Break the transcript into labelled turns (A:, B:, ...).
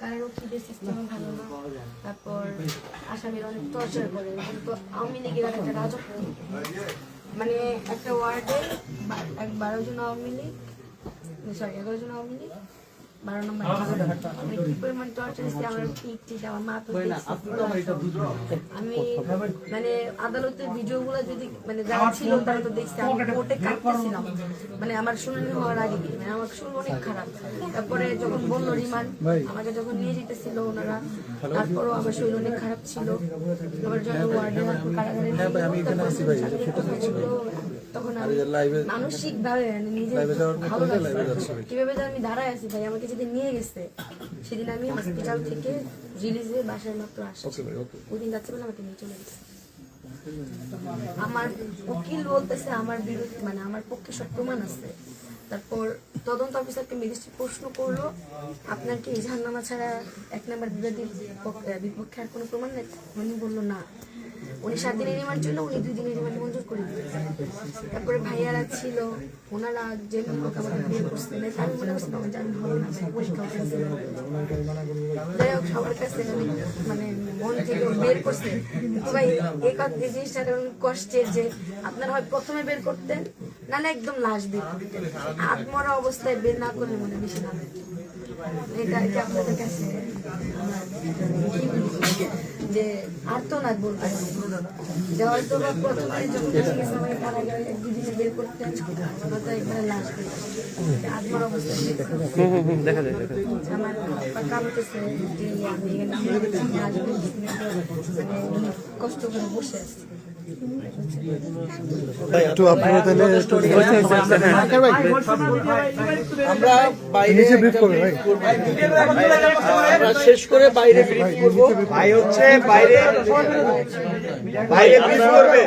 A: কারারক্ষীদের system ভালো না, তারপর আসামির অনেক টর্চার করে। কিন্তু আওয়ামী লীগের একটা রাজত্ব, মানে একটা ওয়ার্ডে 12 জন আওয়ামী লীগ, 11 জন আওয়ামী লীগ, 12 নম্বর কি পরিমাণ টর্চার দিচ্ছে আমার পিঠ আমার মা তো আমি মানে আদালতের ভিডিওগুলো যদি মানে যারা ছিল তারা তো দেখছে আমি কোর্টে কাঁদতেছিলাম, মানে আমার শুনানি হওয়ার আগে, মানে আমার শুরু অনেক খারাপ। তারপরে যখন বললো রিমান্ড, আমাকে যখন নিয়ে যেতেছিল ওনারা, তারপরও আমার শরীর অনেক খারাপ ছিল। আবার যখন ওয়ার্ডে কারাগারে তখন আমি মানসিক ভাবে নিজে ভালো লাগছে কিভাবে যে আমি দাঁড়ায় আছি। ভাই আমাকে যেদিন নিয়ে গেছে সেদিন আমি হসপিটাল থেকে রিলিজে বাসায় মাত্র আসছি, ওই দিন যাচ্ছে বলে আমাকে নিয়ে চলে গেছে। আমার উকিল বলতেছে আমার বিরুদ্ধে মানে আমার পক্ষে সব প্রমাণ আছে। তারপর তদন্ত অফিসারকে ম্যাজিস্ট্রেট প্রশ্ন করলো, আপনার কি জাহান্নামা ছাড়া 1 নম্বর বিবাদীর বিপক্ষে আর কোনো প্রমাণ নেই? উনি বললো না। উনি 7 দিনের রিমান্ড ছিল, উনি 2 দিনের রিমান্ড মঞ্জুর করে দিয়েছেন। তারপরে ভাইয়ারা ছিল, ওনারা যে আমাকে বিয়ে করছে, আমি মনে করছি আমার জামিন হবে না, পরীক্ষা যাই হোক সবার কাছে আমি মানে মন থেকে বের করছে। কিন্তু ভাই এই জিনিসটা কষ্টের যে আপনার হয় প্রথমে বের করতেন, নাহলে একদম লাশ বের করতেন, আত্মরা অবস্থায় বের না করলে মনে বেশি না। এটা আর কি আপনাদের কাছে যে আর্তনাদ বলতে যে হয়তো বা প্রথমে যখন আমাকে মারা গেলে 1-2 দিনে বের করতে হয়তো একবারে লাশ আত্মার অবস্থা দেখা যায় আমার কামতেছে যে আমি কষ্ট করে বসে আছি।
B: আমরা বাইরে শেষ করে বাইরে ব্রিফ করবো। ভাই হচ্ছে বাইরে ব্রিফ করবে।